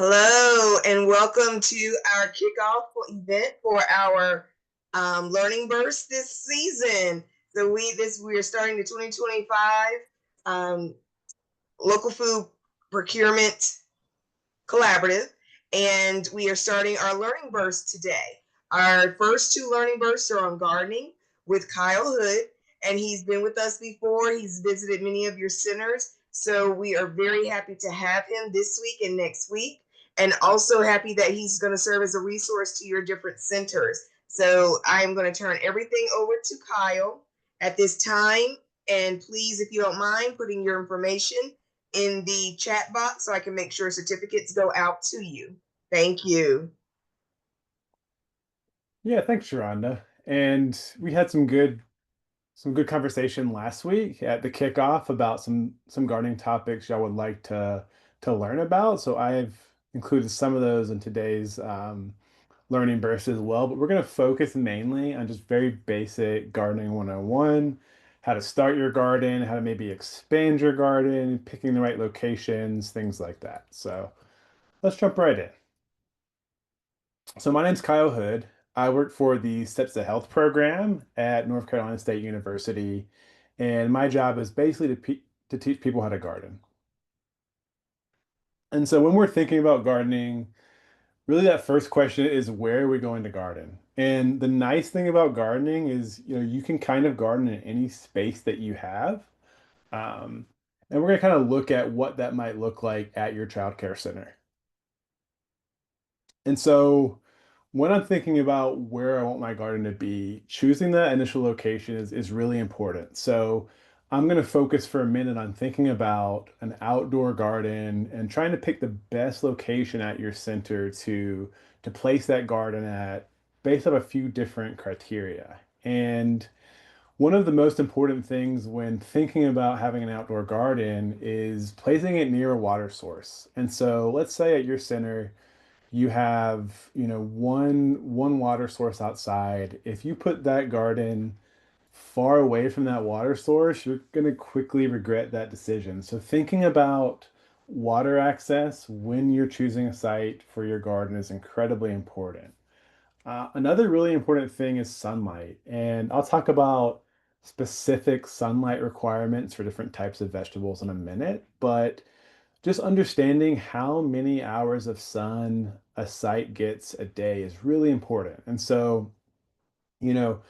Hello, and welcome to our kickoff event for our Learning Burst this season. So we are starting the 2025 um, Local Food Procurement Collaborative, and we are starting our Learning Burst today. Our first two Learning Bursts are on gardening with Kyle Hood, and he's been with us before. He's visited many of your centers, so we are very happy to have him this week and next week, and also happy that he's going to serve as a resource to your different centers. So I'm going to turn everything over to Kyle at this time, and please, if you don't mind, putting your information in the chat box so I can make sure certificates go out to you. Thank you. Yeah, thanks, Sharonda. And we had some good conversation last week at the kickoff about some gardening topics y'all would like to learn about. So I've included some of those in today's learning burst as well. But we're going to focus mainly on just very basic gardening 101, how to start your garden, how to maybe expand your garden, picking the right locations, things like that. So let's jump right in. So my name's Kyle Hood. I work for the Steps to Health program at North Carolina State University, and my job is basically to teach people how to garden. And so when we're thinking about gardening, really that first question is where are we going to garden? And the nice thing about gardening is, you can kind of garden in any space that you have. Um, and we're going to kind of look at what that might look like at your childcare center. And so when I'm thinking about where I want my garden to be, choosing that initial location is really important. So I'm going to focus for a minute on thinking about an outdoor garden and trying to pick the best location at your center to place that garden at based on a few different criteria. And one of the most important things when thinking about having an outdoor garden is placing it near a water source. And so let's say at your center, you have, one water source outside. If you put that garden far away from that water source, you're going to quickly regret that decision. So thinking about water access when you're choosing a site for your garden is incredibly important. Another really important thing is sunlight, and I'll talk about specific sunlight requirements for different types of vegetables in a minute, but just understanding how many hours of sun a site gets a day is really important. And so, you know,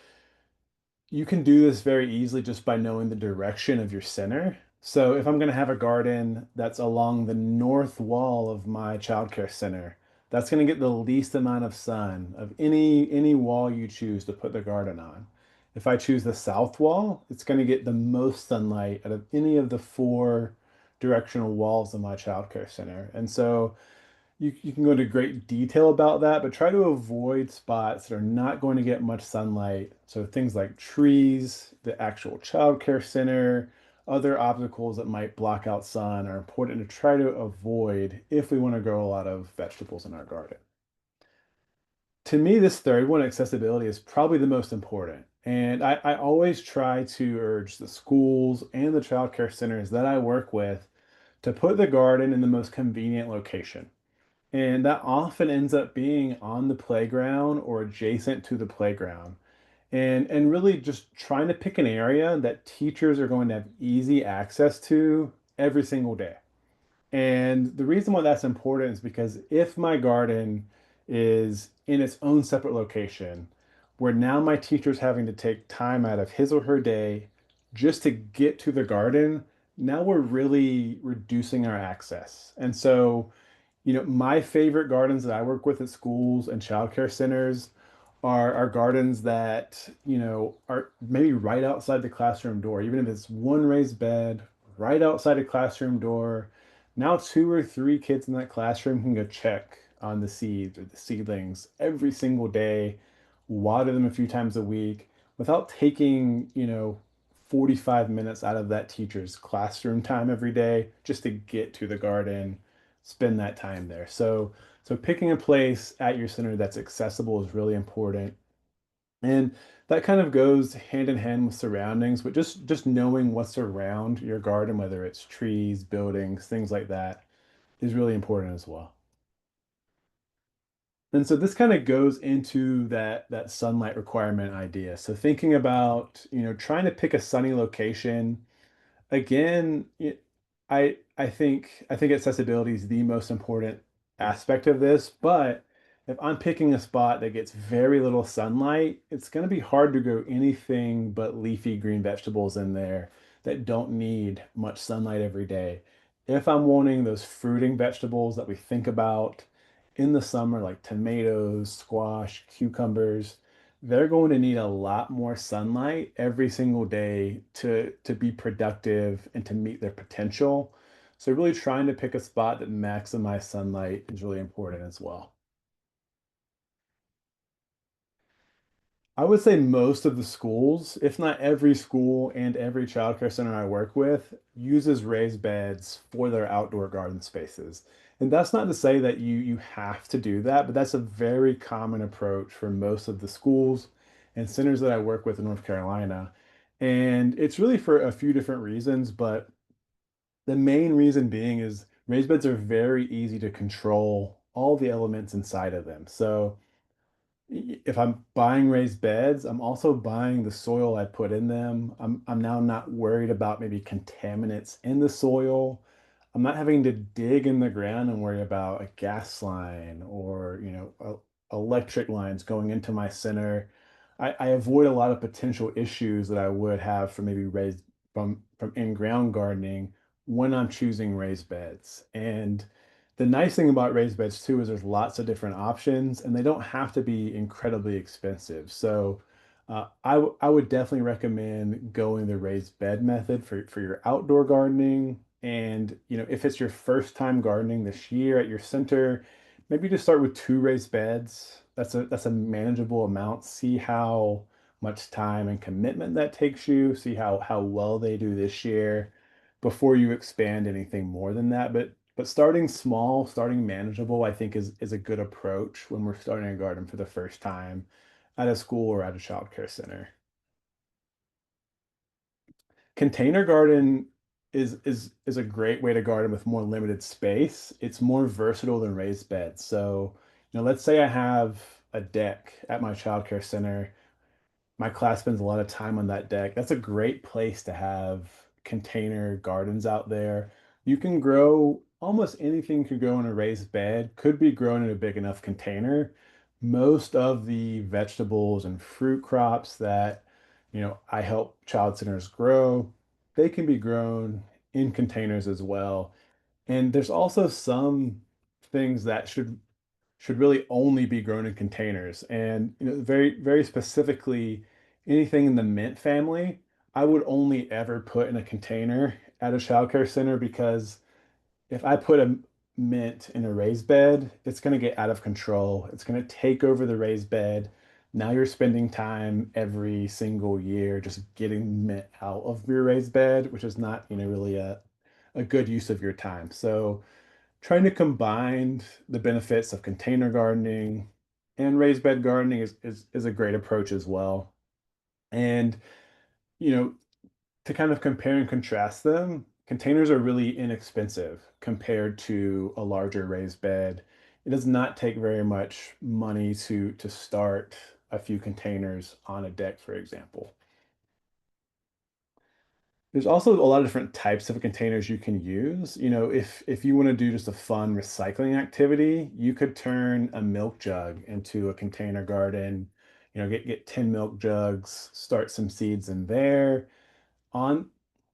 you can do this very easily just by knowing the direction of your center. So if I'm going to have a garden that's along the north wall of my childcare center, that's going to get the least amount of sun of any wall you choose to put the garden on. If I choose the south wall, it's going to get the most sunlight out of any of the four directional walls of my childcare center. And so you can go into great detail about that, but try to avoid spots that are not going to get much sunlight. So things like trees, the actual childcare center, other obstacles that might block out sun are important to try to avoid if we want to grow a lot of vegetables in our garden. To me, this third one, accessibility, is probably the most important. And I always try to urge the schools and the childcare centers that I work with to put the garden in the most convenient location. And that often ends up being on the playground or adjacent to the playground. And really just trying to pick an area that teachers are going to have easy access to every single day. And the reason why that's important is because if my garden is in its own separate location, where now my teacher's having to take time out of his or her day just to get to the garden, now we're really reducing our access. And so, my favorite gardens that I work with at schools and childcare centers are gardens that, are maybe right outside the classroom door, even if it's one raised bed right outside a classroom door. Now, two or three kids in that classroom can go check on the seeds or the seedlings every single day, water them a few times a week without taking, 45 minutes out of that teacher's classroom time every day just to get to the garden, spend that time there. So picking a place at your center that's accessible is really important. And that kind of goes hand in hand with surroundings, but just knowing what's around your garden, whether it's trees, buildings, things like that, is really important as well. And so this kind of goes into that sunlight requirement idea. So thinking about, trying to pick a sunny location. Again, I think accessibility is the most important aspect of this, but if I'm picking a spot that gets very little sunlight, it's going to be hard to grow anything but leafy green vegetables in there that don't need much sunlight every day. If I'm wanting those fruiting vegetables that we think about in the summer, like tomatoes, squash, cucumbers, they're going to need a lot more sunlight every single day to be productive and to meet their potential. So really trying to pick a spot that maximizes sunlight is really important as well. I would say most of the schools, if not every school and every childcare center I work with, uses raised beds for their outdoor garden spaces. And that's not to say that you have to do that, but that's a very common approach for most of the schools and centers that I work with in North Carolina. And it's really for a few different reasons, but the main reason being is raised beds are very easy to control all the elements inside of them. So if I'm buying raised beds, I'm also buying the soil I put in them. I'm now not worried about maybe contaminants in the soil. I'm not having to dig in the ground and worry about a gas line or, electric lines going into my center. I avoid a lot of potential issues that I would have for maybe raised from in-ground gardening when I'm choosing raised beds. And the nice thing about raised beds too is there's lots of different options and they don't have to be incredibly expensive. So I would definitely recommend going the raised bed method for your outdoor gardening. And if it's your first time gardening this year at your center, maybe just start with two raised beds. That's a manageable amount. See how much time and commitment that takes you. See how well they do this year before you expand anything more than that. But starting small, starting manageable, I think is a good approach when we're starting a garden for the first time at a school or at a childcare center. Container garden is a great way to garden with more limited space. It's more versatile than raised beds. So, let's say I have a deck at my childcare center. My class spends a lot of time on that deck. That's a great place to have container gardens out there. You can grow almost anything could grow in a raised bed, could be grown in a big enough container. Most of the vegetables and fruit crops that, I help child centers grow, they can be grown in containers as well. And there's also some things that should really only be grown in containers. And very, very specifically, anything in the mint family, I would only ever put in a container at a childcare center because if I put a mint in a raised bed, it's going to get out of control. It's going to take over the raised bed. Now you're spending time every single year just getting mint out of your raised bed, which is not, really a good use of your time. So trying to combine the benefits of container gardening and raised bed gardening is a great approach as well. And, you know, to kind of compare and contrast them, containers are really inexpensive compared to a larger raised bed. It does not take very much money to start a few containers on a deck, for example. There's also a lot of different types of containers you can use. If you want to do just a fun recycling activity, you could turn a milk jug into a container garden. Get 10 milk jugs, start some seeds in there. On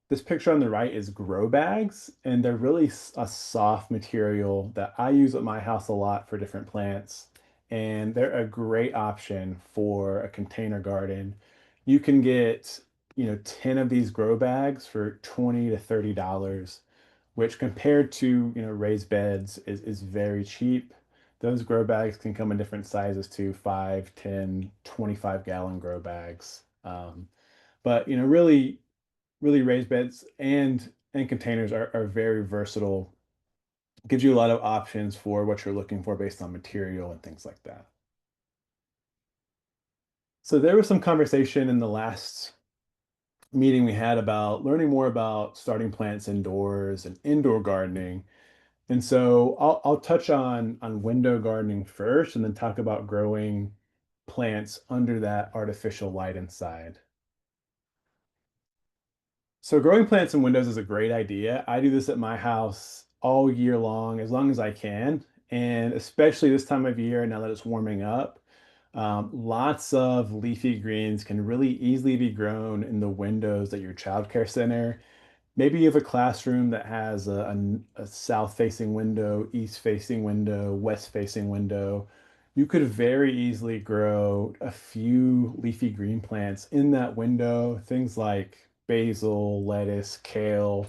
this picture on the right is grow bags, and they're really a soft material that I use at my house a lot for different plants. And they're a great option for a container garden. You can get, 10 of these grow bags for 20 to $30, which compared to, raised beds is very cheap. Those grow bags can come in different sizes too, 5, 10, 25-gallon grow bags. But really raised beds and containers are very versatile. Gives you a lot of options for what you're looking for based on material and things like that. So there was some conversation in the last meeting we had about learning more about starting plants indoors and indoor gardening. And so I'll touch on window gardening first and then talk about growing plants under that artificial light inside. So growing plants in windows is a great idea. I do this at my house all year long as I can, and especially this time of year now that it's warming up. Lots of leafy greens can really easily be grown in the windows at your childcare center. Maybe you have a classroom that has a south-facing window, east-facing window, west-facing window. You could very easily grow a few leafy green plants in that window, things like basil, lettuce, kale,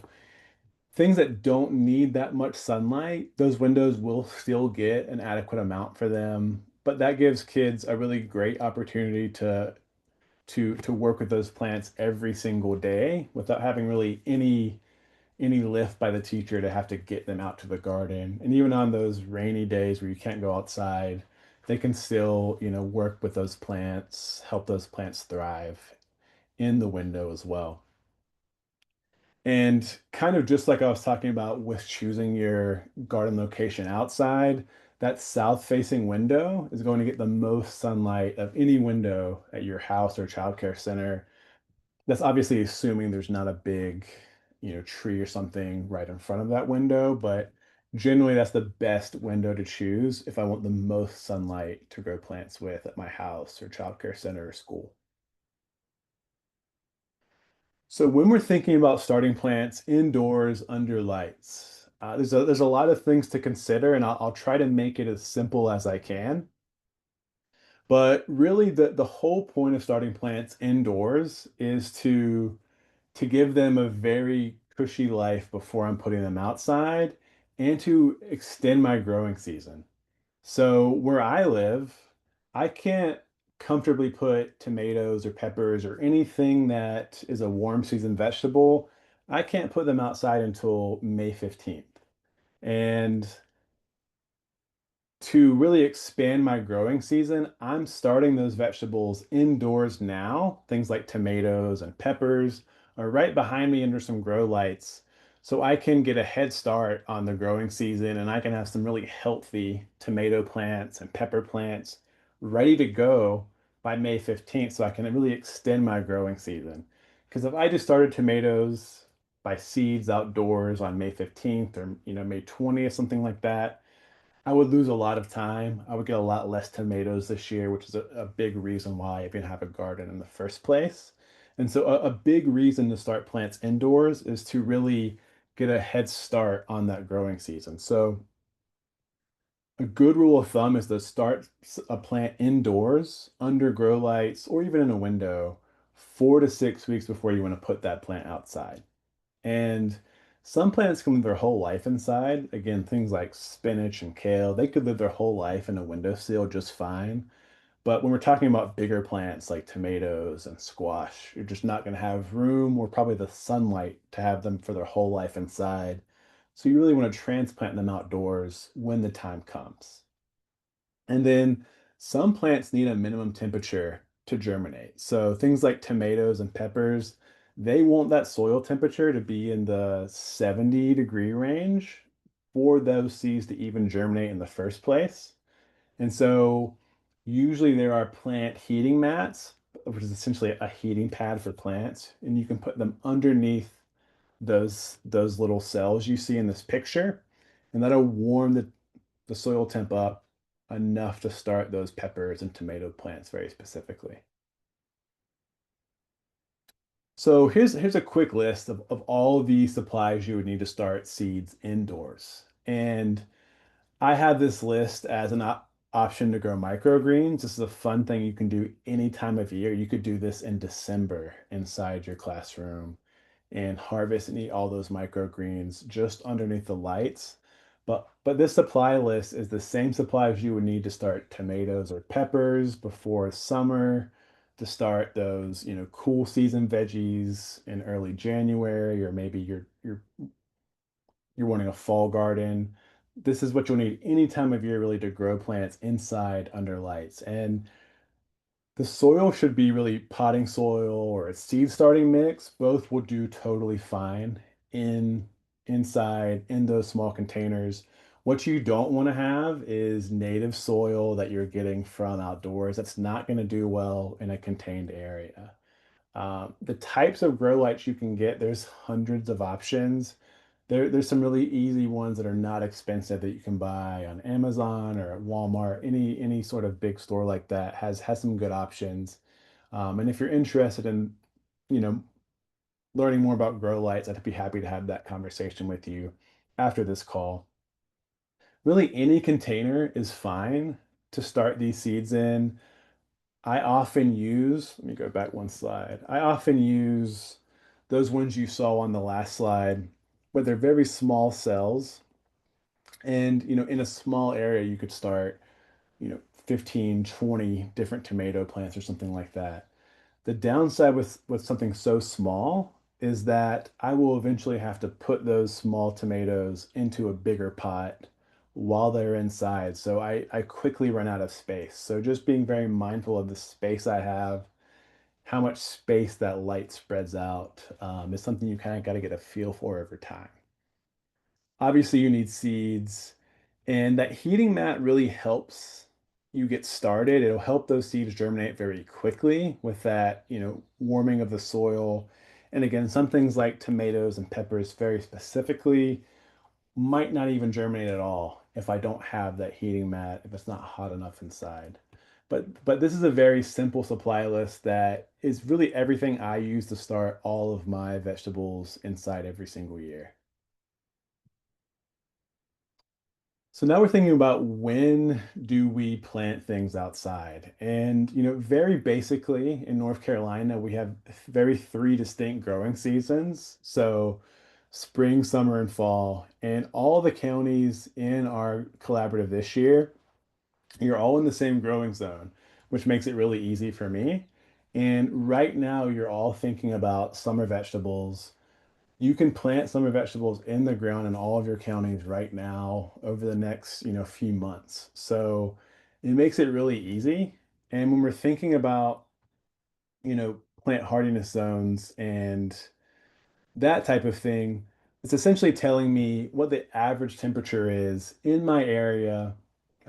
things that don't need that much sunlight. Those windows will still get an adequate amount for them, but that gives kids a really great opportunity to work with those plants every single day without having really any lift by the teacher to have to get them out to the garden. And even on those rainy days where you can't go outside, they can still, work with those plants, help those plants thrive in the window as well. And kind of just like I was talking about with choosing your garden location outside, that south-facing window is going to get the most sunlight of any window at your house or childcare center. That's obviously assuming there's not a big, tree or something right in front of that window, but generally that's the best window to choose if I want the most sunlight to grow plants with at my house or childcare center or school. So when we're thinking about starting plants indoors under lights, there's a lot of things to consider, and I'll try to make it as simple as I can. But really, the whole point of starting plants indoors is to give them a very cushy life before I'm putting them outside and to extend my growing season. So where I live, I can't comfortably put tomatoes or peppers or anything that is a warm season vegetable. I can't put them outside until May 15th. And to really expand my growing season, I'm starting those vegetables indoors now. Things like tomatoes and peppers are right behind me under some grow lights. So I can get a head start on the growing season and I can have some really healthy tomato plants and pepper plants ready to go by May 15th so I can really extend my growing season. Because if I just started tomatoes by seeds outdoors on May 15th or May 20th, something like that, I would lose a lot of time. I would get a lot less tomatoes this year, which is a big reason why I even have a garden in the first place. And so a big reason to start plants indoors is to really get a head start on that growing season. So a good rule of thumb is to start a plant indoors under grow lights or even in a window 4 to 6 weeks before you want to put that plant outside. And some plants can live their whole life inside. Again, things like spinach and kale, they could live their whole life in a windowsill just fine. But when we're talking about bigger plants like tomatoes and squash, you're just not going to have room or probably the sunlight to have them for their whole life inside. So you really want to transplant them outdoors when the time comes. And then some plants need a minimum temperature to germinate. So things like tomatoes and peppers, they want that soil temperature to be in the 70-degree range for those seeds to even germinate in the first place. And so usually there are plant heating mats, which is essentially a heating pad for plants, and you can put them underneath those little cells you see in this picture, and that'll warm the soil temp up enough to start those peppers and tomato plants very specifically. So here's a quick list of all the supplies you would need to start seeds indoors. And I have this list as an option to grow microgreens. This is a fun thing you can do any time of year. You could do this in December inside your classroom and harvest and eat all those microgreens just underneath the lights. But this supply list is the same supplies you would need to start tomatoes or peppers before summer, to start those, cool season veggies in early January, or maybe you're wanting a fall garden. This is what you'll need any time of year really to grow plants inside under lights. And the soil should be really potting soil or a seed starting mix. Both will do totally fine in inside in those small containers. What you don't want to have is native soil that you're getting from outdoors. That's not going to do well in a contained area. The types of grow lights you can get, there's hundreds of options. There's some really easy ones that are not expensive that you can buy on Amazon or at Walmart. Any sort of big store like that has some good options. And if you're interested in, you know, learning more about grow lights, I'd be happy to have that conversation with you after this call. Really, any container is fine to start these seeds in. I often use, let me go back one slide. I often use those ones you saw on the last slide, but they're very small cells. And, in a small area, you could start, 15, 20 different tomato plants or something like that. The downside with something so small is that I will eventually have to put those small tomatoes into a bigger pot while they're inside. So I quickly run out of space. So just being very mindful of the space I have, how much space that light spreads out, is something you kind of got to get a feel for over time. Obviously, you need seeds, and that heating mat really helps you get started. It'll help those seeds germinate very quickly with that, warming of the soil. And again, some things like tomatoes and peppers, very specifically, might not even germinate at all if I don't have that heating mat, if it's not hot enough inside. But this is a very simple supply list that is really everything I use to start all of my vegetables inside every single year. So now we're thinking about when do we plant things outside? And, very basically in North Carolina, we have very three distinct growing seasons. So spring, summer, and fall. And all the counties in our collaborative this year, you're all in the same growing zone, which makes it really easy for me. And right now, you're all thinking about summer vegetables. You can plant summer vegetables in the ground in all of your counties right now over the next, few months. So it makes it really easy. And when we're thinking about, plant hardiness zones and that type of thing, it's essentially telling me what the average temperature is in my area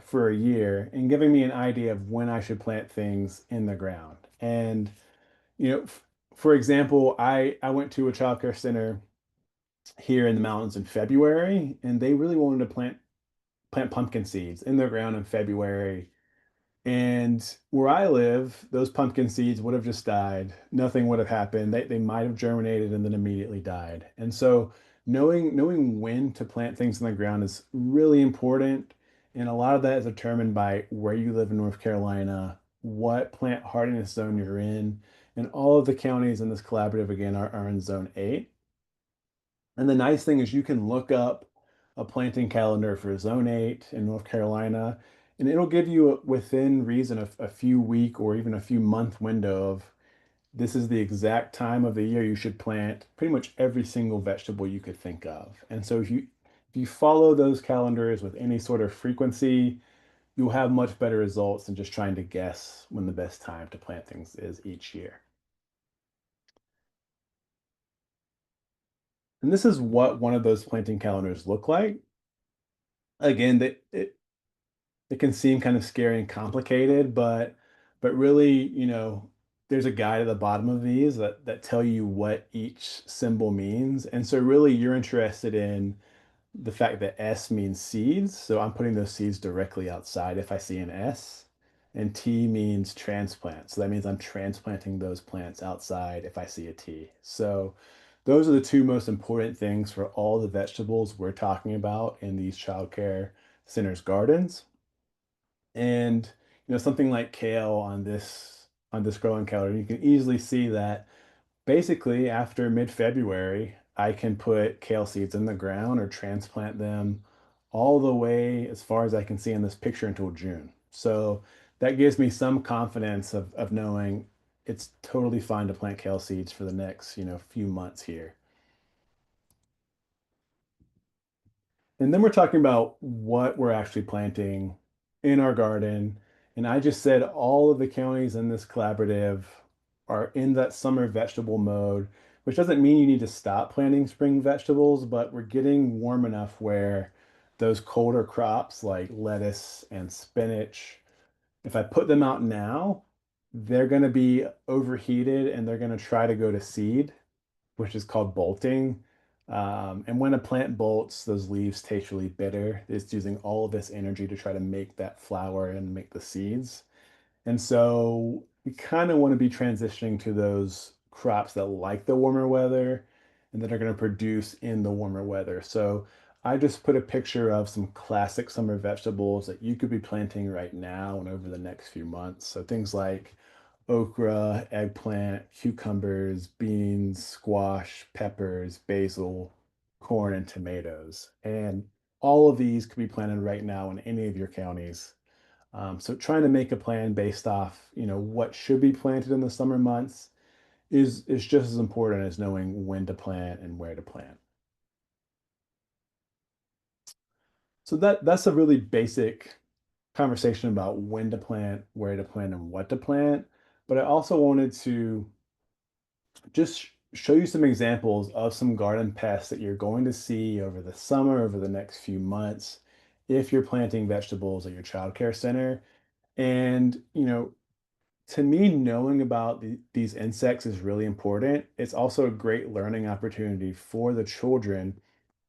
for a year and giving me an idea of when I should plant things in the ground. And, for example, I went to a childcare center here in the mountains in February, and they really wanted to plant pumpkin seeds in the ground in February. And where I live, those pumpkin seeds would have just died. Nothing would have happened. They might have germinated and then immediately died. And so knowing when to plant things in the ground is really important. And a lot of that is determined by where you live in North Carolina, what plant hardiness zone you're in. And all of the counties in this collaborative, again, are in zone 8. And the nice thing is you can look up a planting calendar for Zone 8 in North Carolina, and it'll give you within reason a few week or even a few month window of this is the exact time of the year you should plant pretty much every single vegetable you could think of. And so if you follow those calendars with any sort of frequency, you'll have much better results than just trying to guess when the best time to plant things is each year. And this is what one of those planting calendars look like. Again, it can seem kind of scary and complicated, but really, there's a guide at the bottom of these that tell you what each symbol means. And so really you're interested in the fact that S means seeds. So I'm putting those seeds directly outside if I see an S. And T means transplant. So that means I'm transplanting those plants outside if I see a T. So those are the two most important things for all the vegetables we're talking about in these childcare centers gardens. And something like kale on this growing calendar, you can easily see that basically after mid-February, I can put kale seeds in the ground or transplant them all the way as far as I can see in this picture until June. So that gives me some confidence of knowing it's totally fine to plant kale seeds for the next, few months here. And then we're talking about what we're actually planting in our garden. And I just said all of the counties in this collaborative are in that summer vegetable mode. which doesn't mean you need to stop planting spring vegetables, but we're getting warm enough where those colder crops like lettuce and spinach, if I put them out now, they're going to be overheated and they're going to try to go to seed, which is called bolting. And when a plant bolts, those leaves taste really bitter. It's using all of this energy to try to make that flower and make the seeds. And so we kind of want to be transitioning to those crops that like the warmer weather and that are going to produce in the warmer weather. So I just put a picture of some classic summer vegetables that you could be planting right now and over the next few months. So things like okra, eggplant, cucumbers, beans, squash, peppers, basil, corn, and tomatoes. And all of these could be planted right now in any of your counties. So trying to make a plan based off, what should be planted in the summer months is just as important as knowing when to plant and where to plant. So that's a really basic conversation about when to plant, where to plant, and what to plant. But I also wanted to just show you some examples of some garden pests that you're going to see over the summer, over the next few months, if you're planting vegetables at your childcare center. And, to me, knowing about these insects is really important. It's also a great learning opportunity for the children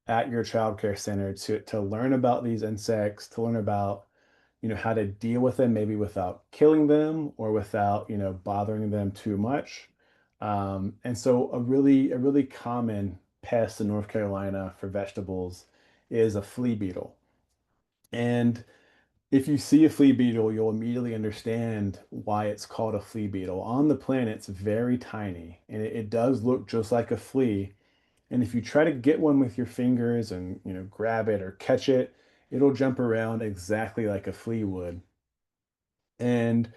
at your childcare center to learn about these insects, to learn about, how to deal with them, maybe without killing them or without, bothering them too much. And so a really common pest in North Carolina for vegetables is a flea beetle. And if you see a flea beetle, you'll immediately understand why it's called a flea beetle. On the plant, it's very tiny and it does look just like a flea. And if you try to get one with your fingers and, grab it or catch it, it'll jump around exactly like a flea would. And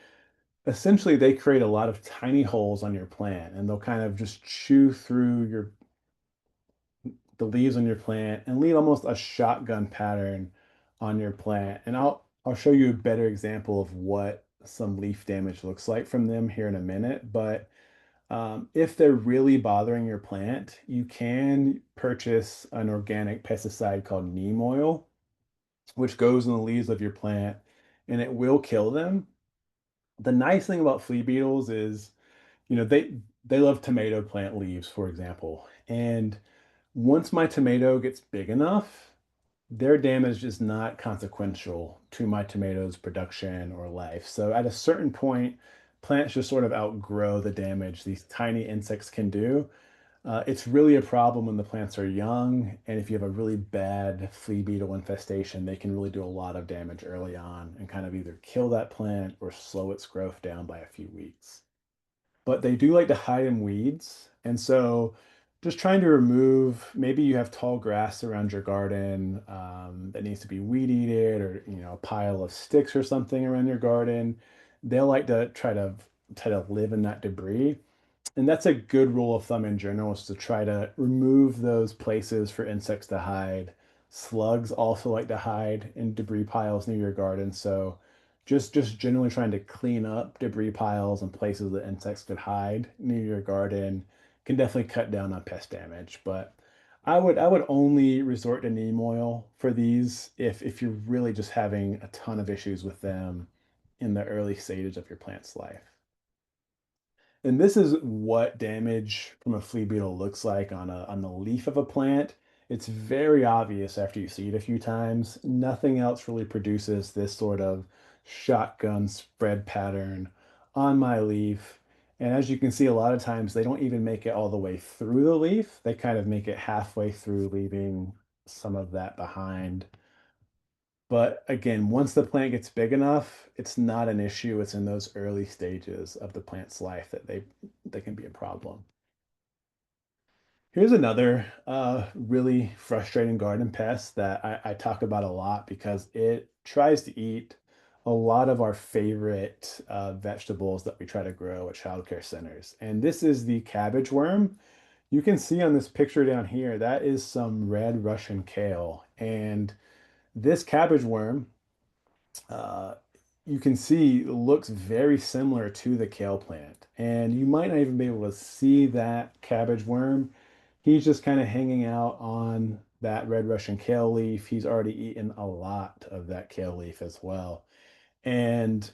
essentially, they create a lot of tiny holes on your plant and they'll kind of just chew through the leaves on your plant and leave almost a shotgun pattern on your plant. And I'll show you a better example of what some leaf damage looks like from them here in a minute. But if they're really bothering your plant, you can purchase an organic pesticide called neem oil, which goes in the leaves of your plant and it will kill them. The nice thing about flea beetles is, they love tomato plant leaves, for example. And once my tomato gets big enough, their damage is not consequential to my tomatoes' production or life. So at a certain point, plants just sort of outgrow the damage these tiny insects can do. It's really a problem when the plants are young, and if you have a really bad flea beetle infestation, they can really do a lot of damage early on and kind of either kill that plant or slow its growth down by a few weeks. But they do like to hide in weeds. And so just trying to remove, maybe you have tall grass around your garden that needs to be weed eated, or, a pile of sticks or something around your garden. They'll like to try to live in that debris. And that's a good rule of thumb in general, is to try to remove those places for insects to hide. Slugs also like to hide in debris piles near your garden. So just generally trying to clean up debris piles and places that insects could hide near your garden can definitely cut down on pest damage. But I would only resort to neem oil for these if you're really just having a ton of issues with them in the early stages of your plant's life. And this is what damage from a flea beetle looks like on the leaf of a plant. It's very obvious after you see it a few times. Nothing else really produces this sort of shotgun spread pattern on my leaf. And as you can see, a lot of times they don't even make it all the way through the leaf. They kind of make it halfway through, leaving some of that behind. But again, once the plant gets big enough, it's not an issue. It's in those early stages of the plant's life that they can be a problem. Here's another really frustrating garden pest that I talk about a lot because it tries to eat a lot of our favorite vegetables that we try to grow at childcare centers. And this is the cabbage worm. You can see on this picture down here, that is some red Russian kale. And this cabbage worm, uh, you can see looks very similar to the kale plant. And you might not even be able to see that cabbage worm. He's just kind of hanging out on that red Russian kale leaf. He's already eaten a lot of that kale leaf as well. And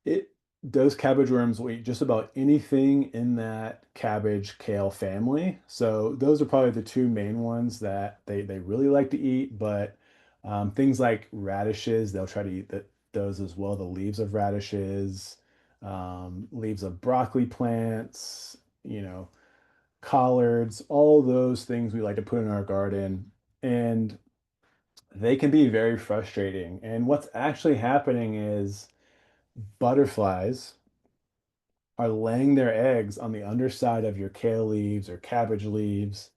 it those cabbage worms will eat just about anything in that cabbage kale family. So those are probably the two main ones that they really like to eat. But things like radishes, they'll try to eat those as well. The leaves of radishes, leaves of broccoli plants, you know, collards, all those things we like to put in our garden. And they can be very frustrating. And what's actually happening is butterflies are laying their eggs on the underside of your kale leaves or cabbage leaves,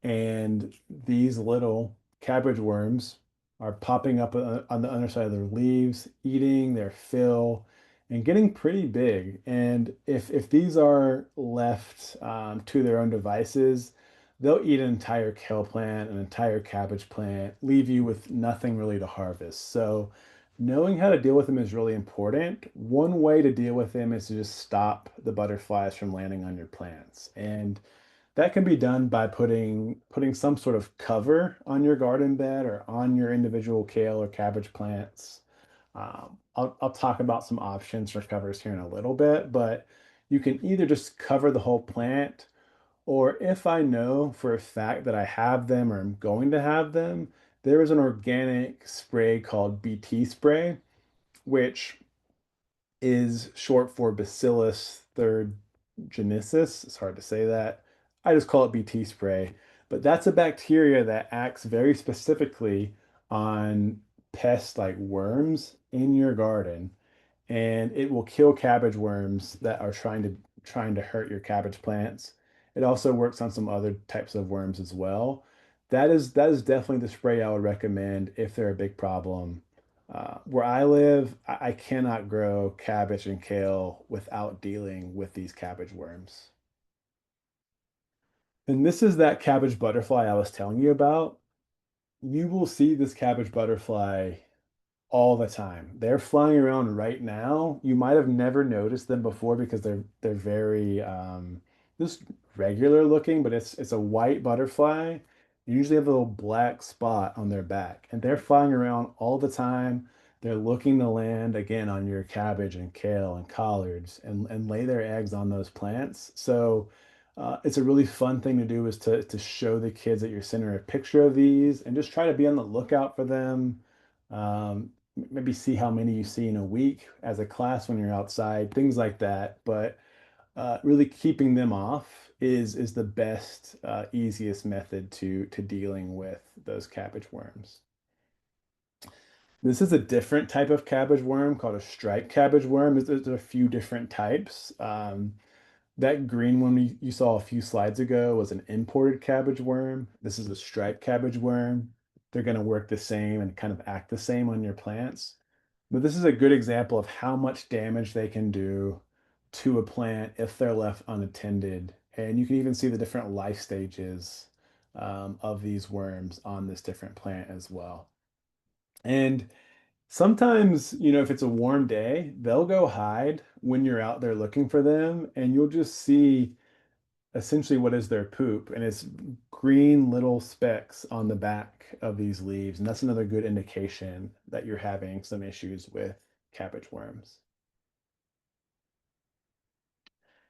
and these little cabbage worms are popping up on the underside of their leaves, eating their fill, and getting pretty big. And if these are left to their own devices, they'll eat an entire kale plant, an entire cabbage plant, leave you with nothing really to harvest. So knowing how to deal with them is really important. One way to deal with them is to just stop the butterflies from landing on your plants. And that can be done by putting some sort of cover on your garden bed or on your individual kale or cabbage plants. I'll talk about some options for covers here in a little bit, but you can either just cover the whole plant, or if I know for a fact that I have them or I'm going to have them, there is an organic spray called BT spray, which is short for Bacillus thuringiensis. It's hard to say that. I just call it BT spray. But that's a bacteria that acts very specifically on pests like worms in your garden, and it will kill cabbage worms that are trying to hurt your cabbage plants. It also works on some other types of worms as well. That is definitely the spray I would recommend if they're a big problem. Where I live, I cannot grow cabbage and kale without dealing with these cabbage worms. And this is that cabbage butterfly I was telling you about. You will see this cabbage butterfly all the time. They're flying around right now. You might have never noticed them before because they're very just regular looking, but it's a white butterfly. They usually have a little black spot on their back, and they're flying around all the time. They're looking to land again on your cabbage and kale and collards and lay their eggs on those plants. So it's a really fun thing to do is to show the kids at your center a picture of these and just try to be on the lookout for them. Maybe see how many you see in a week as a class when you're outside, things like that. But really keeping them off is the best, easiest method to dealing with those cabbage worms. This is a different type of cabbage worm called a striped cabbage worm. There's a few different types. That green one you saw a few slides ago was an imported cabbage worm. This is a striped cabbage worm. They're going to work the same and kind of act the same on your plants. But this is a good example of how much damage they can do to a plant if they're left unattended. And you can even see the different life stages of these worms on this different plant as well. And sometimes, if it's a warm day, they'll go hide when you're out there looking for them, and you'll just see essentially what is their poop, and it's green little specks on the back of these leaves. And that's another good indication that you're having some issues with cabbage worms.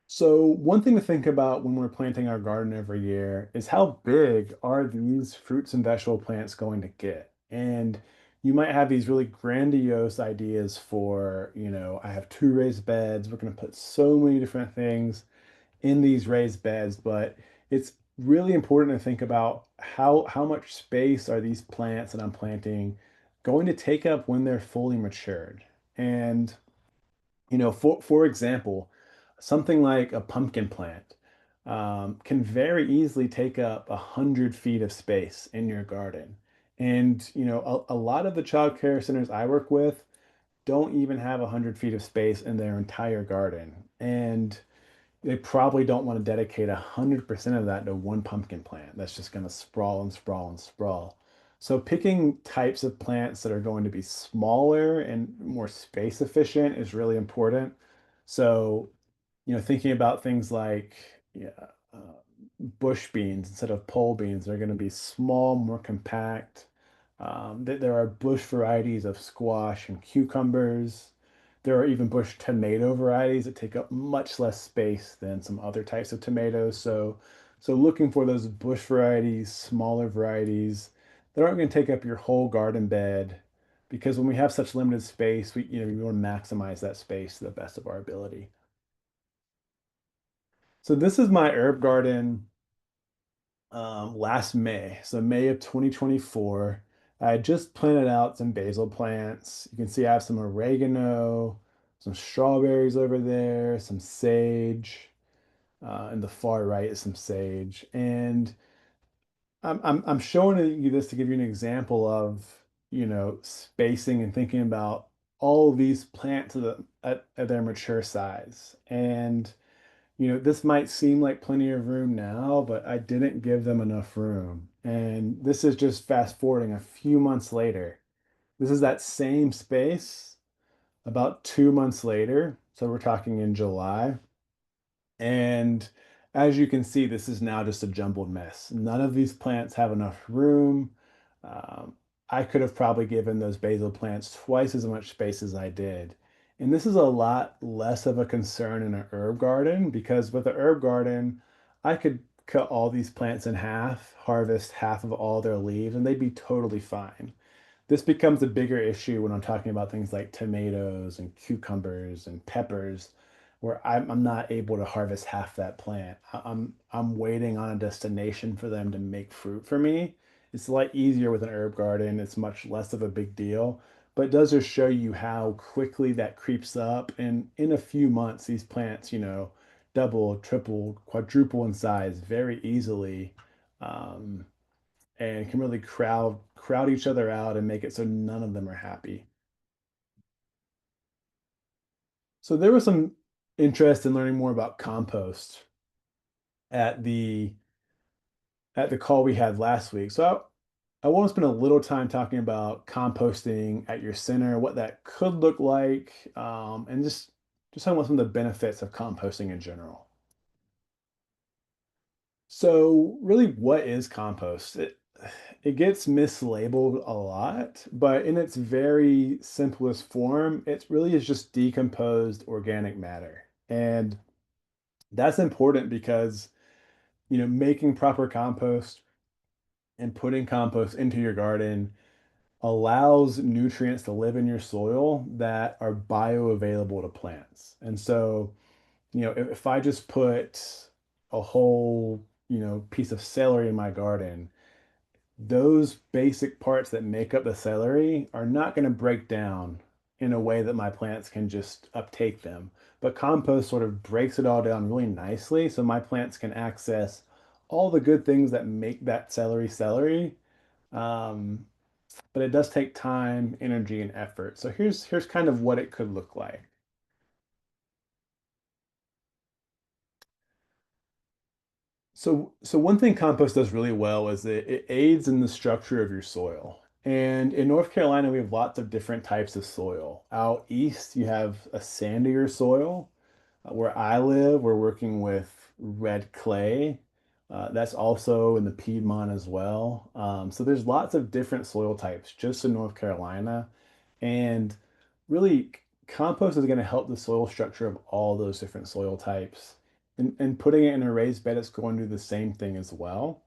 So one thing to think about when we're planting our garden every year is how big are these fruits and vegetable plants going to get? And you might have these really grandiose ideas for, I have two raised beds. We're going to put so many different things in these raised beds, but it's really important to think about how much space are these plants that I'm planting going to take up when they're fully matured. And for example, something like a pumpkin plant can very easily take up 100 feet of space in your garden. And a lot of the child care centers I work with don't even have 100 feet of space in their entire garden. And they probably don't want to dedicate 100% of that to one pumpkin plant. That's just going to sprawl and sprawl and sprawl. So picking types of plants that are going to be smaller and more space efficient is really important. So, thinking about things like, yeah, bush beans instead of pole beans, they're going to be small, more compact. There are bush varieties of squash and cucumbers. There are even bush tomato varieties that take up much less space than some other types of tomatoes. So looking for those bush varieties, smaller varieties that aren't going to take up your whole garden bed, because when we have such limited space, we want to maximize that space to the best of our ability. So this is my herb garden last May, so May of 2024. I just planted out some basil plants. You can see I have some oregano, some strawberries over there, some sage. In the far right is some sage. And I'm showing you this to give you an example of, spacing and thinking about all of these plants at their mature size. And this might seem like plenty of room now, but I didn't give them enough room. And this is just fast forwarding a few months later. This is that same space about 2 months later. So we're talking in July. And as you can see, this is now just a jumbled mess. None of these plants have enough room. Um, I could have probably given those basil plants twice as much space as I did. And this is a lot less of a concern in an herb garden because with a herb garden, I could cut all these plants in half, harvest half of all their leaves, and they'd be totally fine. This becomes a bigger issue when I'm talking about things like tomatoes and cucumbers and peppers, where I'm not able to harvest half that plant. I'm waiting on a destination for them to make fruit for me. It's a lot easier with an herb garden. It's much less of a big deal, but it does just show you how quickly that creeps up. And in a few months, these plants, double, triple, quadruple in size very easily. Um, and can really crowd each other out and make it so none of them are happy. So there was some interest in learning more about compost at the call we had last week. So I want to spend a little time talking about composting at your center, what that could look like, and just talking about some of the benefits of composting in general. So really, what is compost? It gets mislabeled a lot, but in its very simplest form, it really is just decomposed organic matter. And that's important because, making proper compost and putting compost into your garden allows nutrients to live in your soil that are bioavailable to plants. And so, if I just put a whole, piece of celery in my garden, those basic parts that make up the celery are not going to break down in a way that my plants can just uptake them. But compost sort of breaks it all down really nicely so my plants can access all the good things that make that celery celery. Um, but it does take time, energy, and effort. So here's kind of what it could look like. So one thing compost does really well is it aids in the structure of your soil. And in North Carolina, we have lots of different types of soil. Out east, you have a sandier soil. Where I live, we're working with red clay. That's also in the Piedmont as well. So there's lots of different soil types just in North Carolina. And really, compost is going to help the soil structure of all those different soil types. And putting it in a raised bed, it's going to do the same thing as well.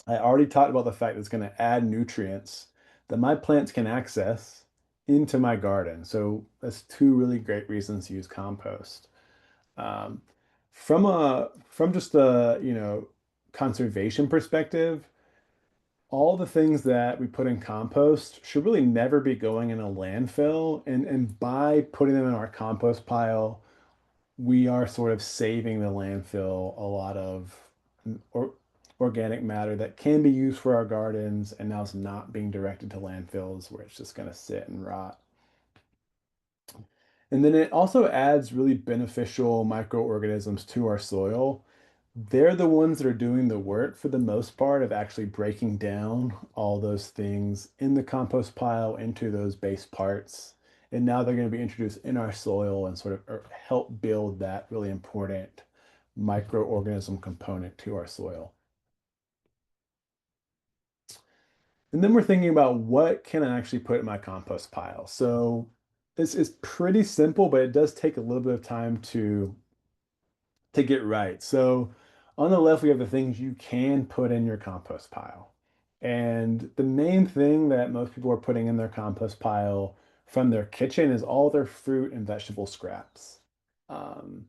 I already talked about the fact that it's going to add nutrients that my plants can access into my garden. So that's two really great reasons to use compost. Um, from just a, conservation perspective, all the things that we put in compost should really never be going in a landfill. And by putting them in our compost pile, we are sort of saving the landfill a lot of or, organic matter that can be used for our gardens and now is not being directed to landfills where it's just going to sit and rot. And then it also adds really beneficial microorganisms to our soil. they're the ones that are doing the work for the most part of actually breaking down all those things in the compost pile into those base parts. And now they're going to be introduced in our soil and sort of help build that really important microorganism component to our soil. And then we're thinking about what can I actually put in my compost pile. So this is pretty simple, but it does take a little bit of time to get right. So on the left, we have the things you can put in your compost pile. And the main thing that most people are putting in their compost pile from their kitchen is all their fruit and vegetable scraps. Um,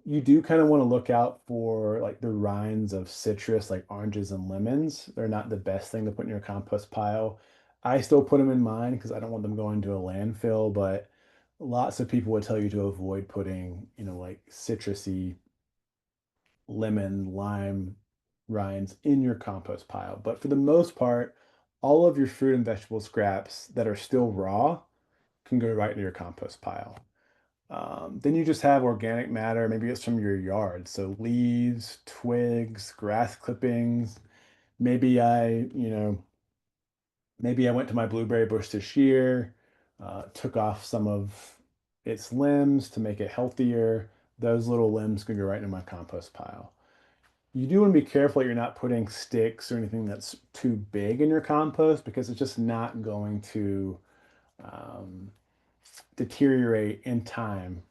you do kind of want to look out for like the rinds of citrus, like oranges and lemons. They're not the best thing to put in your compost pile. I still put them in mine because I don't want them going to a landfill, but lots of people would tell you to avoid putting, like citrusy lemon, lime rinds in your compost pile. But for the most part, all of your fruit and vegetable scraps that are still raw can go right into your compost pile. Then you just have organic matter. Maybe it's from your yard. So leaves, twigs, grass clippings. Maybe maybe I went to my blueberry bush this year, took off some of its limbs to make it healthier. Those little limbs can go right into my compost pile. You do want to be careful that you're not putting sticks or anything that's too big in your compost because it's just not going to um, deteriorate in time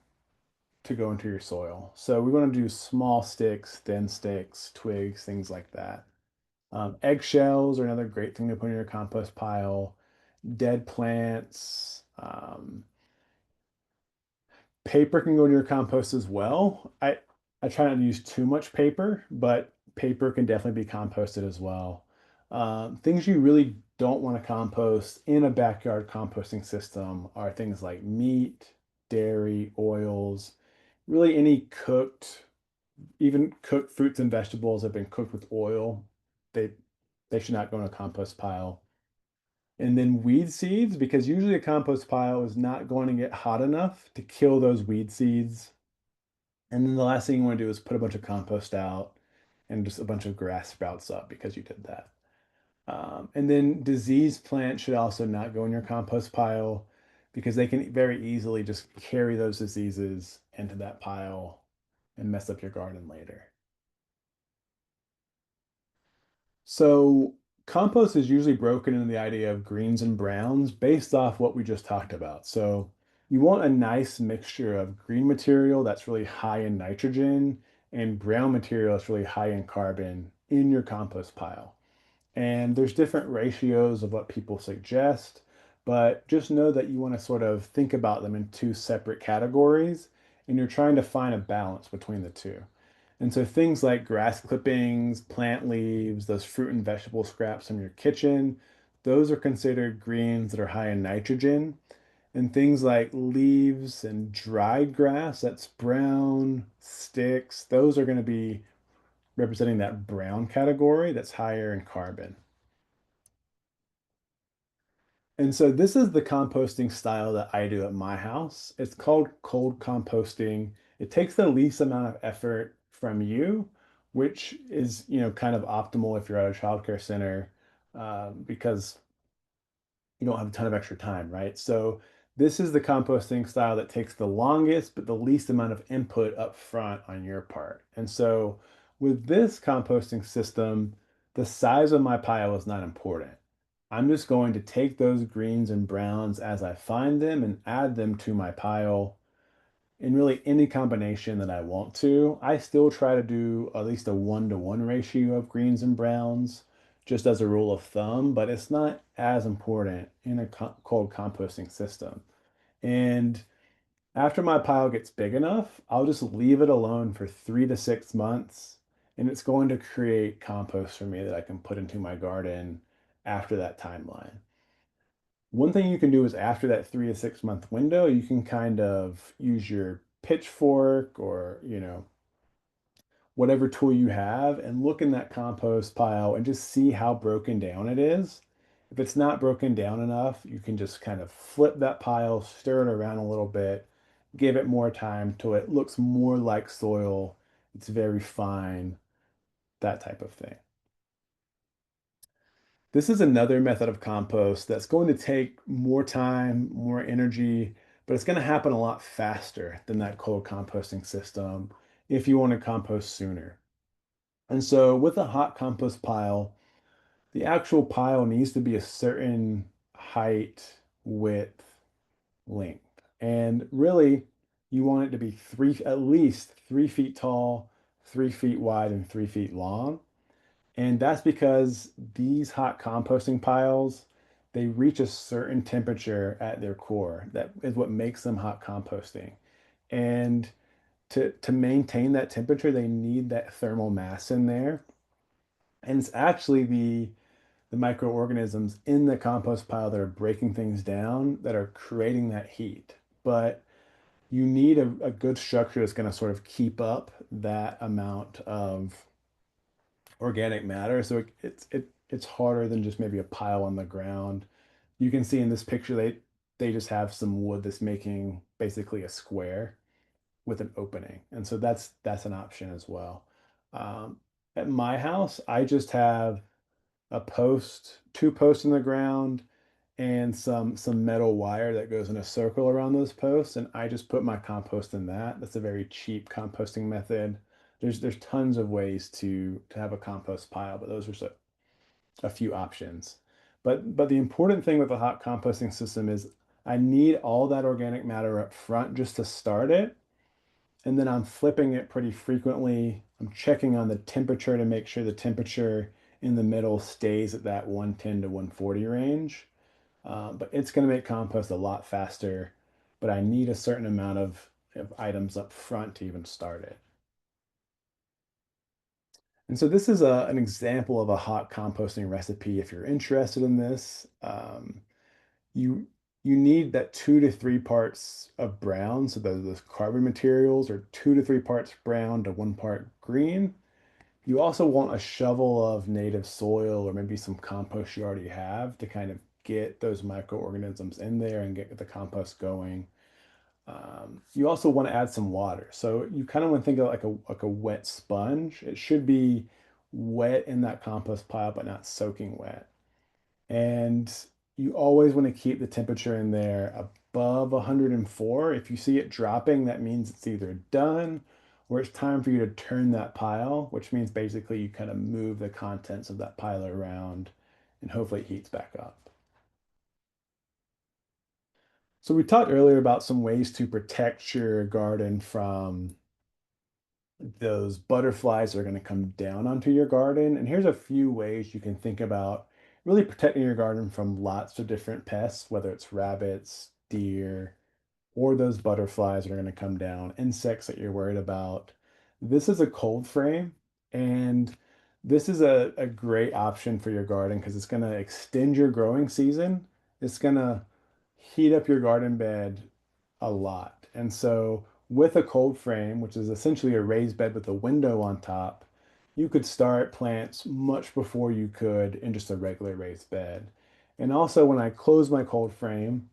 to go into your soil. So we want to do small sticks, thin sticks, twigs, things like that. Eggshells are another great thing to put in your compost pile. Dead plants. Paper can go in your compost as well. I try not to use too much paper, but paper can definitely be composted as well. Things you really don't want to compost in a backyard composting system are things like meat, dairy, oils, really any cooked, even cooked fruits and vegetables that have been cooked with oil. They they should not go in a compost pile. And then weed seeds, because usually a compost pile is not going to get hot enough to kill those weed seeds. And then the last thing you want to do is put a bunch of compost out and just a bunch of grass sprouts up because you did that. And then diseased plants should also not go in your compost pile because they can very easily just carry those diseases into that pile and mess up your garden later. So compost is usually broken into the idea of greens and browns based off what we just talked about. So you want a nice mixture of green material that's really high in nitrogen and brown material that's really high in carbon in your compost pile. And there's different ratios of what people suggest, but just know that you want to sort of think about them in two separate categories, and you're trying to find a balance between the two. And so things like grass clippings, plant leaves, those fruit and vegetable scraps from your kitchen, those are considered greens that are high in nitrogen. And things like leaves and dried grass, that's brown, sticks, those are going to be representing that brown category that's higher in carbon. And so this is the composting style that I do at my house. It's called cold composting. It takes the least amount of effort from you, which is, kind of optimal if you're at a childcare center, because you don't have a ton of extra time, right? So this is the composting style that takes the longest, but the least amount of input up front on your part. And so with this composting system, the size of my pile is not important. I'm just going to take those greens and browns as I find them and add them to my pile in really any combination that I want to. I still try to do at least a 1-to-1 ratio of greens and browns, just as a rule of thumb, but it's not as important in a cold composting system. And after my pile gets big enough, I'll just leave it alone for 3 to 6 months, and it's going to create compost for me that I can put into my garden after that timeline. One thing you can do is after that 3 to 6 month window, you can kind of use your pitchfork or, whatever tool you have and look in that compost pile and just see how broken down it is. If it's not broken down enough, you can just kind of flip that pile, stir it around a little bit, give it more time till it looks more like soil, It's very fine, that type of thing. This is another method of compost that's going to take more time, more energy, but it's going to happen a lot faster than that cold composting system if you want to compost sooner. And so with a hot compost pile, the actual pile needs to be a certain height, width, length. And really, you want it to be at least 3 feet tall, 3 feet wide, and 3 feet long. And that's because these hot composting piles, they reach a certain temperature at their core. That is what makes them hot composting. And to maintain that temperature, they need that thermal mass in there. And it's actually the microorganisms in the compost pile that are breaking things down that are creating that heat. But you need a good structure that's going to sort of keep up that amount of organic matter. So it's harder than just maybe a pile on the ground. You can see in this picture they just have some wood that's making basically a square with an opening. And so that's an option as well. Um, at my house, I just have a post, two posts in the ground, and some metal wire that goes in a circle around those posts, and I just put my compost in that. That's a very cheap composting method. There's tons of ways to have a compost pile, but those are a few options. But the important thing with the hot composting system is I need all that organic matter up front just to start it, and then I'm flipping it pretty frequently. I'm checking on the temperature to make sure the temperature in the middle stays at that 110 to 140 range. But it's going to make compost a lot faster, but I need a certain amount of items up front to even start it. And so this is an example of a hot composting recipe. If you're interested in this, you you need that 2 to 3 parts of brown, so those carbon materials are 2 to 3 parts brown to 1 part green. You also want a shovel of native soil or maybe some compost you already have to kind of get those microorganisms in there and get the compost going. You also want to add some water. So you kind of want to think of like a wet sponge. It should be wet in that compost pile, but not soaking wet. And you always want to keep the temperature in there above 104. If you see it dropping, that means it's either done or it's time for you to turn that pile, which means basically you kind of move the contents of that pile around and hopefully it heats back up. So we talked earlier about some ways to protect your garden from those butterflies that are going to come down onto your garden. And here's a few ways you can think about really protecting your garden from lots of different pests, whether it's rabbits, deer, or those butterflies that are going to come down, insects that you're worried about. This is a cold frame, and this is a great option for your garden because it's going to extend your growing season. It's going to heat up your garden bed a lot. And so with a cold frame, which is essentially a raised bed with a window on top, you could start plants much before you could in just a regular raised bed. And also when I close my cold frame,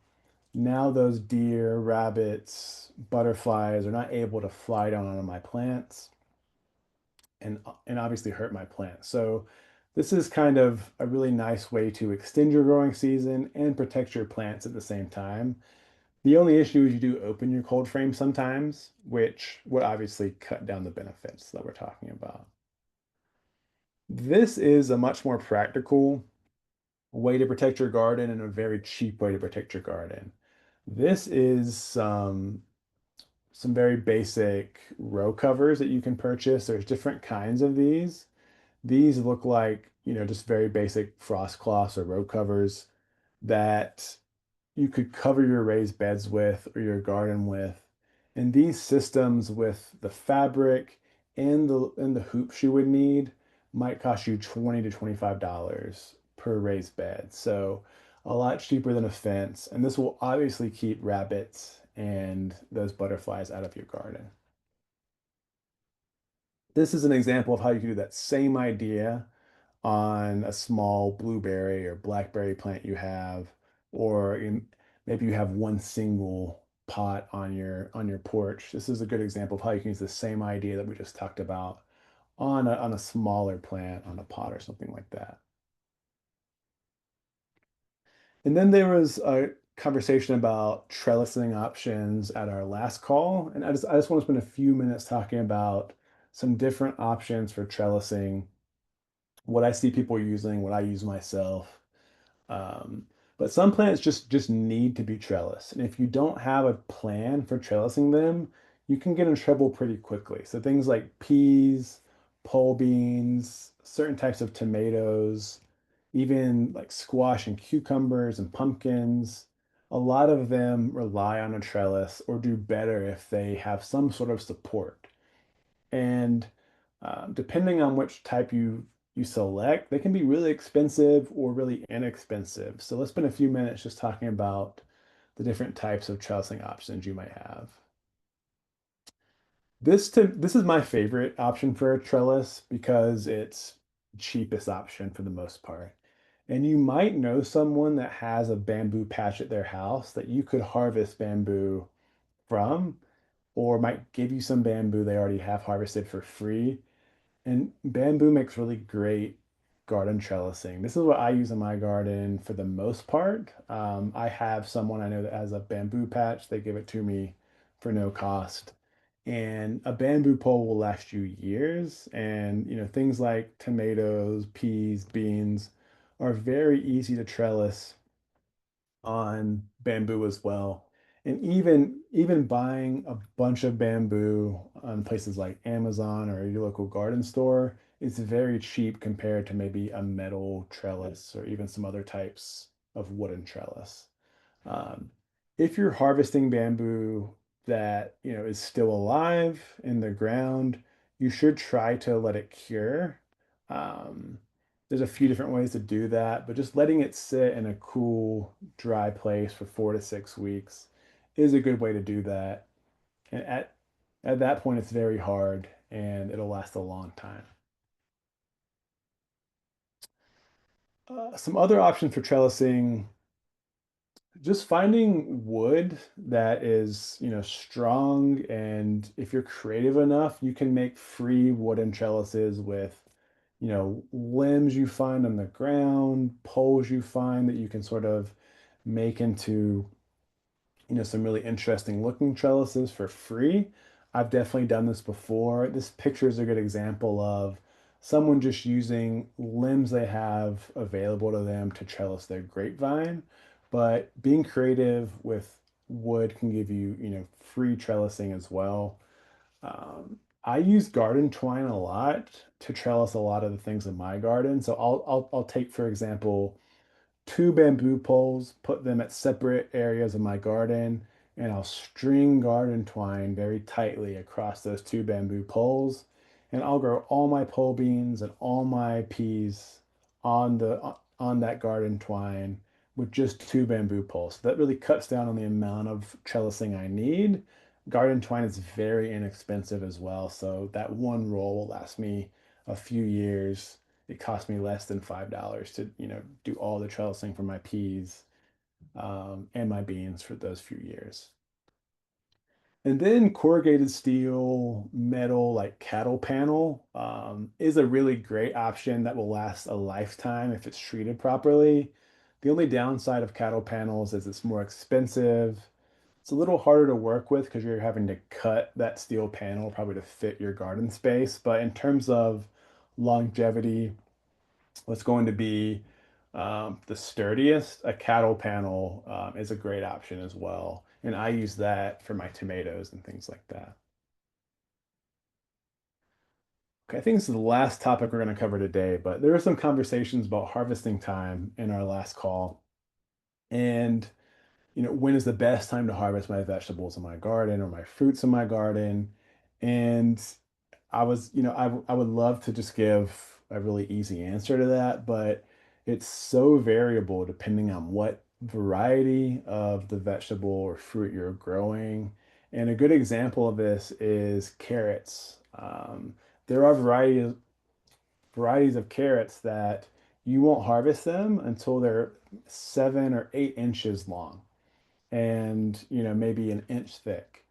now those deer, rabbits, butterflies are not able to fly down onto my plants and obviously hurt my plants. So this is kind of a really nice way to extend your growing season and protect your plants at the same time. The only issue is you do open your cold frame sometimes, which would obviously cut down the benefits that we're talking about. This is a much more practical way to protect your garden and a very cheap way to protect your garden. This is some very basic row covers that you can purchase. There's different kinds of these. These look like, just very basic frost cloths or row covers that you could cover your raised beds with or your garden with. And these systems with the fabric and the hoops you would need might cost you 20 to $25 per raised bed. So a lot cheaper than a fence. And this will obviously keep rabbits and those butterflies out of your garden. This is an example of how you can do that same idea on a small blueberry or blackberry plant you have, or maybe you have one single pot on your porch. This is a good example of how you can use the same idea that we just talked about on a smaller plant, on a pot or something like that. And then there was a conversation about trellising options at our last call, and I just want to spend a few minutes talking about some different options for trellising, what I see people using, what I use myself. Um, but some plants just need to be trellised, and if you don't have a plan for trellising them, you can get in trouble pretty quickly. So things like peas, pole beans, certain types of tomatoes, even like squash and cucumbers and pumpkins, a lot of them rely on a trellis or do better if they have some sort of support. And depending on which type you select, they can be really expensive or really inexpensive. So let's spend a few minutes just talking about the different types of trellising options you might have. This is my favorite option for a trellis because it's cheapest option for the most part. And you might know someone that has a bamboo patch at their house that you could harvest bamboo from, or might give you some bamboo they already have harvested for free. And bamboo makes really great garden trellising. This is what I use in my garden for the most part. I have someone I know that has a bamboo patch. They give it to me for no cost. And a bamboo pole will last you years. And, things like tomatoes, peas, beans are very easy to trellis on bamboo as well. And even buying a bunch of bamboo on places like Amazon or your local garden store is very cheap compared to maybe a metal trellis or even some other types of wooden trellis. Um, if you're harvesting bamboo that, is still alive in the ground, you should try to let it cure. Um, there's a few different ways to do that, but just letting it sit in a cool, dry place for 4 to 6 weeks is a good way to do that. And at that point, it's very hard and it'll last a long time. Some other options for trellising, just finding wood that is, strong, and if you're creative enough, you can make free wooden trellises with, limbs you find on the ground, poles you find that you can sort of make into some really interesting looking trellises for free. I've definitely done this before. This picture is a good example of someone just using limbs they have available to them to trellis their grapevine. But being creative with wood can give you, free trellising as well. I use garden twine a lot to trellis a lot of the things in my garden. So I'll take, for example, two bamboo poles, put them at separate areas of my garden, and I'll string garden twine very tightly across those two bamboo poles. And I'll grow all my pole beans and all my peas on that garden twine with just two bamboo poles. So that really cuts down on the amount of trellising I need. Garden twine is very inexpensive as well, so that one roll will last me a few years. It cost me less than $5 to, do all the trellising for my peas and my beans for those few years. And then corrugated steel, metal, like cattle panel, is a really great option that will last a lifetime if it's treated properly. The only downside of cattle panels is it's more expensive. It's a little harder to work with because you're having to cut that steel panel probably to fit your garden space. But in terms of longevity, what's going to be the sturdiest, a cattle panel is a great option as well. And I use that for my tomatoes and things like that. Okay, I think this is the last topic we're going to cover today, but there were some conversations about harvesting time in our last call. And, when is the best time to harvest my vegetables in my garden or my fruits in my garden? And I would love to just give a really easy answer to that, but it's so variable depending on what variety of the vegetable or fruit you're growing. And a good example of this is carrots. There are varieties of carrots that you won't harvest them until they're 7 or 8 inches long. and maybe an inch thick.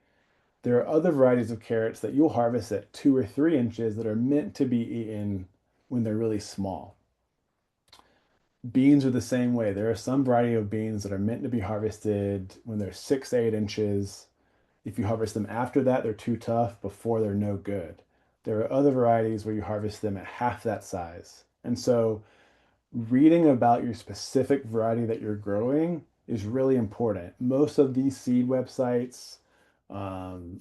There are other varieties of carrots that you'll harvest at 2 or 3 inches that are meant to be eaten when they're really small. Beans are the same way. There are some variety of beans that are meant to be harvested when they're 6 to 8 inches. If you harvest them after that, they're too tough. Before, they're no good. There are other varieties where you harvest them at half that size. And so reading about your specific variety that you're growing is really important. Most of these seed websites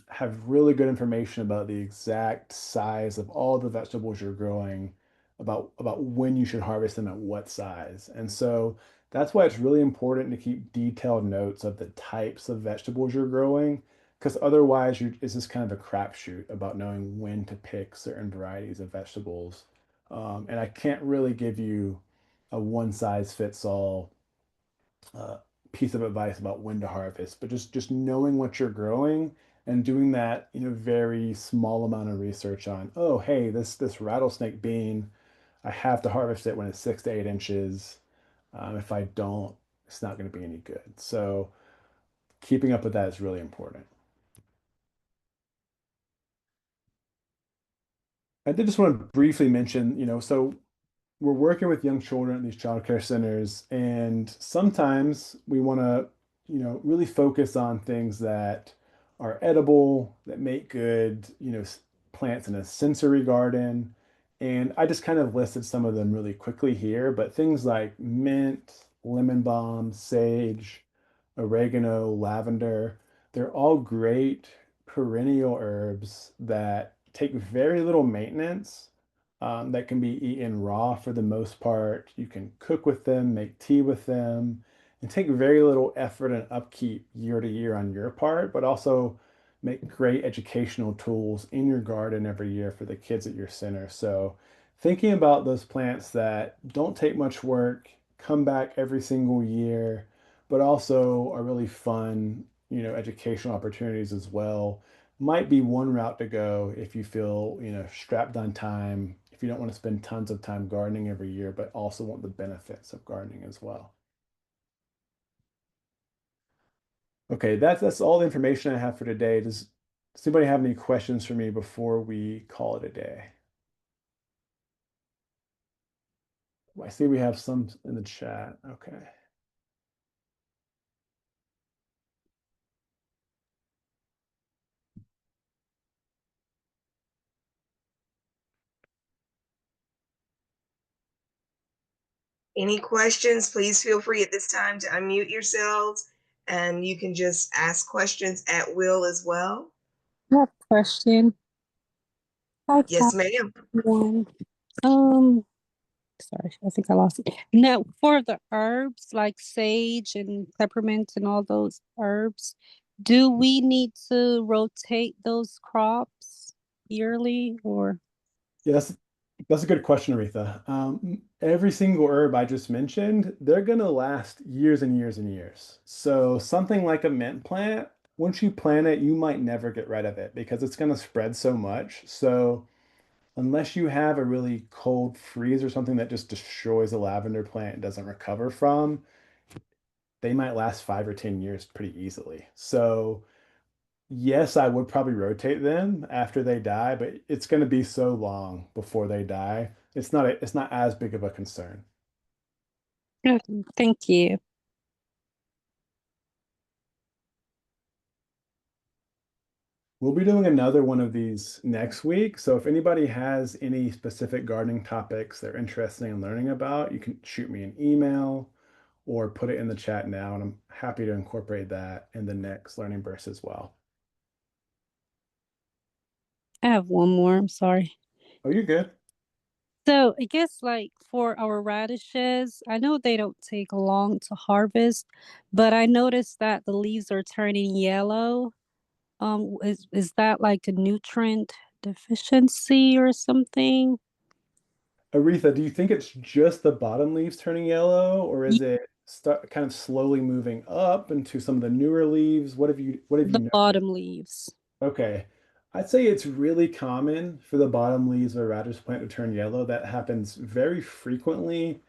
have really good information about the exact size of all the vegetables you're growing, about when you should harvest them at what size. And so that's why it's really important to keep detailed notes of the types of vegetables you're growing, because otherwise it's just kind of a crapshoot about knowing when to pick certain varieties of vegetables. And I can't really give you a one size fits all uh, piece of advice about when to harvest, but just knowing what you're growing and doing that, very small amount of research on, oh, hey, this rattlesnake bean, I have to harvest it when it's 6 to 8 inches. If I don't, it's not going to be any good. So keeping up with that is really important. I did just want to briefly mention, so we're working with young children at these child care centers, and sometimes we want to, really focus on things that are edible, that make good, plants in a sensory garden. And I just kind of listed some of them really quickly here, but things like mint, lemon balm, sage, oregano, lavender, they're all great perennial herbs that take very little maintenance, that can be eaten raw for the most part. You can cook with them, make tea with them, and take very little effort and upkeep year to year on your part, but also make great educational tools in your garden every year for the kids at your center. So, thinking about those plants that don't take much work, come back every single year, but also are really fun, educational opportunities as well, might be one route to go if you feel, strapped on time, if you don't want to spend tons of time gardening every year, but also want the benefits of gardening as well. Okay, that's all the information I have for today. Does anybody have any questions for me before we call it a day? I see we have some in the chat. Okay. Any questions, please feel free at this time to unmute yourselves, and you can just ask questions at will as well. I have a question. Hi, Yes, ma'am. Catherine. Um, sorry, I think I lost it. Now, for the herbs like sage and peppermint and all those herbs, do we need to rotate those crops yearly or? Yeah, that's a good question, Aretha. Every single herb I just mentioned, they're gonna last years and years and years. So something like a mint plant, once you plant it, you might never get rid of it because it's gonna spread so much. So unless you have a really cold freeze or something that just destroys a lavender plant and doesn't recover from, they might last 5 or 10 years pretty easily. So yes, I would probably rotate them after they die, but it's going to be so long before they die. It's not as big of a concern. Thank you. We'll be doing another one of these next week. So if anybody has any specific gardening topics they're interested in learning about, you can shoot me an email or put it in the chat now, and I'm happy to incorporate that in the next learning burst as well. I have one more. I'm sorry. Oh, you're good. So I guess like for our radishes, I know they don't take long to harvest, but I noticed that the leaves are turning yellow. Is that like a nutrient deficiency or something? Aretha, do you think it's just the bottom leaves turning yellow, or Y- is it kind of slowly moving up into some of the newer leaves? What have you The noticed? bottom leaves. Okay. I'd say it's really common for the bottom leaves of a radish plant to turn yellow. That happens very frequently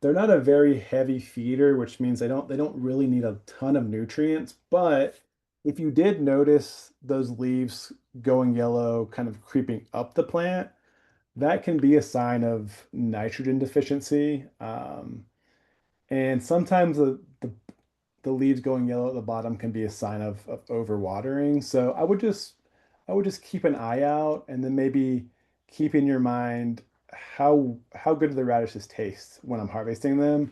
they're not a very heavy feeder, which means they don't really need a ton of nutrients. But if you did notice those leaves going yellow, kind of creeping up the plant, that can be a sign of nitrogen deficiency. And sometimes the leaves going yellow at the bottom can be a sign of overwatering. So I would just keep an eye out and then maybe keep in your mind how good do the radishes taste when I'm harvesting them,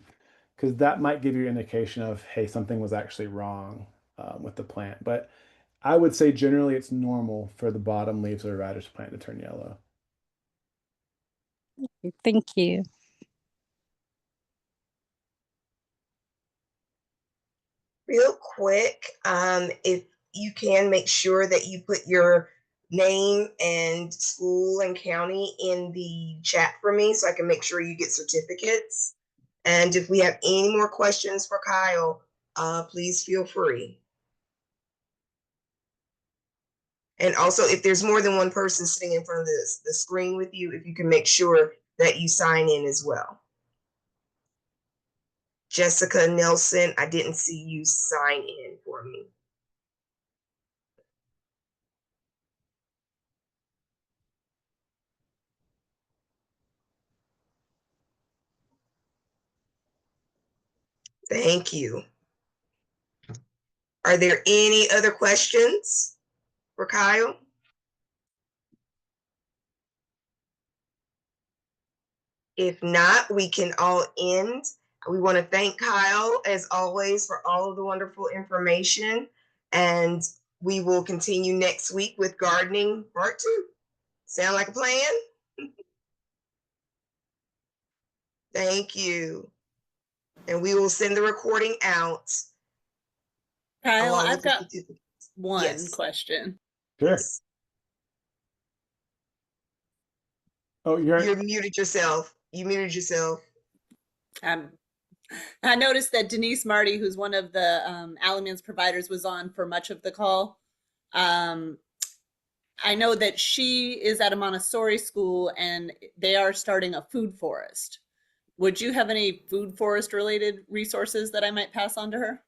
because that might give you an indication of, hey, something was actually wrong with the plant. But I would say generally it's normal for the bottom leaves of a radish plant to turn yellow. Thank you. Real quick, if you can make sure that you put your name and school and county in the chat for me so I can make sure you get certificates. And if we have any more questions for Kyle, please feel free. And also, if there's more than one person sitting in front of the screen with you, if you can make sure that you sign in as well. Jessica Nelson, I didn't see you sign in for me. Thank you. Are there any other questions for Kyle? If not, we can all end. We want to thank Kyle, as always, for all of the wonderful information. And we will continue next week with gardening part 2. Sound like a plan? Thank you. And we will send the recording out. Kyle, along I've with the got certificate. one Yes. question. Sure. Yes. Oh, You muted yourself. I noticed that Denise Marty, who's one of the Alamance providers, was on for much of the call. I know that she is at a Montessori school and they are starting a food forest. Would you have any food forest related resources that I might pass on to her?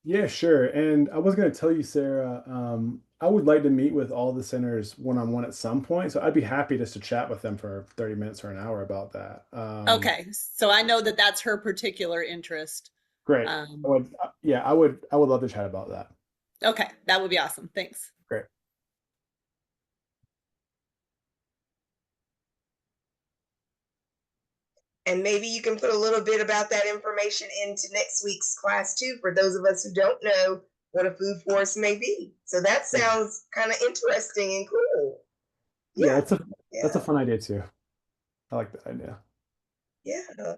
Yeah, sure. And I was going to tell you, Sarah, I would like to meet with all the centers one-on-one at some point. So I'd be happy just to chat with them for 30 minutes or an hour about that. Okay, so I know that that's her particular interest. Great. Yeah, I would love to chat about that. Okay, that would be awesome. Thanks. Great. And maybe you can put a little bit about that information into next week's class too, for those of us who don't know what a food forest may be. So that sounds kind of interesting and cool. Yeah, that's a fun idea too. I like that idea. Yeah.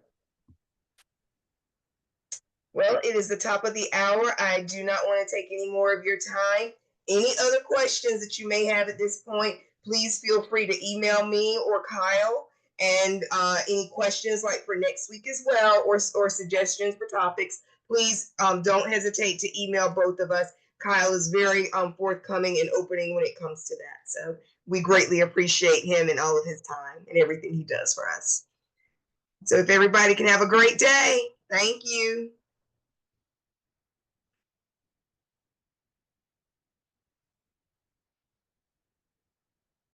Well, it is the top of the hour. I do not want to take any more of your time. Any other questions that you may have at this point, please feel free to email me or Kyle. And any questions like for next week as well, or suggestions for topics, please don't hesitate to email both of us. Kyle is very forthcoming and opening when it comes to that. So we greatly appreciate him and all of his time and everything he does for us. So if everybody can have a great day, thank you.